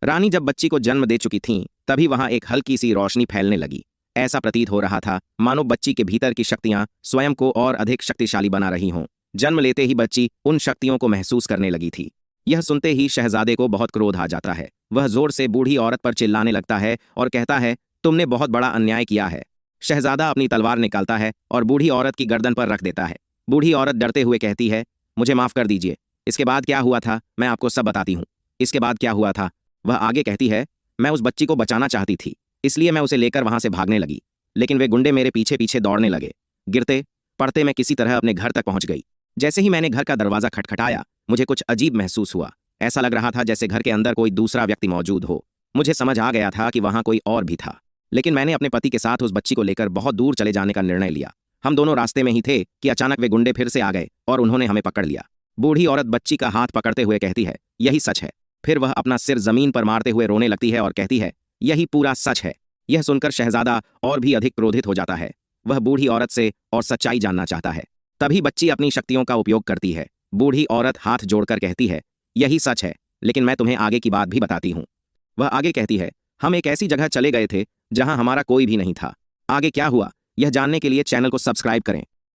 रानी जब बच्ची को जन्म दे चुकी थीं, तभी वहां एक हल्की सी रोशनी फैलने लगी। ऐसा प्रतीत हो रहा था मानो बच्ची के भीतर की शक्तियां स्वयं को और अधिक शक्तिशाली बना रही हों। जन्म लेते ही बच्ची उन शक्तियों को महसूस करने लगी थी। यह सुनते ही शहजादे को बहुत क्रोध आ जाता है। वह जोर से बूढ़ी औरत पर चिल्लाने लगता है और कहता है, तुमने बहुत बड़ा अन्याय किया है। शहजादा अपनी तलवार निकालता है और बूढ़ी औरत की गर्दन पर रख देता है। बूढ़ी औरत डरते हुए कहती है, मुझे माफ कर दीजिए। इसके बाद क्या हुआ था मैं आपको सब बताती हूँ। इसके बाद क्या हुआ था, वह आगे कहती है, मैं उस बच्ची को बचाना चाहती थी, इसलिए मैं उसे लेकर वहां से भागने लगी, लेकिन वे गुंडे मेरे पीछे पीछे दौड़ने लगे। गिरते पड़ते मैं किसी तरह अपने घर तक पहुंच गई। जैसे ही मैंने घर का दरवाजा खटखटाया, मुझे कुछ अजीब महसूस हुआ। ऐसा लग रहा था जैसे घर के अंदर कोई दूसरा व्यक्ति मौजूद हो। मुझे समझ आ गया था कि वहां कोई और भी था, लेकिन मैंने अपने पति के साथ उस बच्ची को लेकर बहुत दूर चले जाने का निर्णय लिया। हम दोनों रास्ते में ही थे कि अचानक वे गुंडे फिर से आ गए और उन्होंने हमें पकड़ लिया। बूढ़ी औरत बच्ची का हाथ पकड़ते हुए कहती है, यही सच है। फिर वह अपना सिर जमीन पर मारते हुए रोने लगती है और कहती है, यही पूरा सच है। यह सुनकर शहजादा और भी अधिक क्रोधित हो जाता है। वह बूढ़ी औरत से और सच्चाई जानना चाहता है। तभी बच्ची अपनी शक्तियों का उपयोग करती है। बूढ़ी औरत हाथ जोड़कर कहती है, यही सच है, लेकिन मैं तुम्हें आगे की बात भी बताती हूँ। वह आगे कहती है, हम एक ऐसी जगह चले गए थे जहां हमारा कोई भी नहीं था। आगे क्या हुआ, यह जानने के लिए चैनल को सब्सक्राइब करें।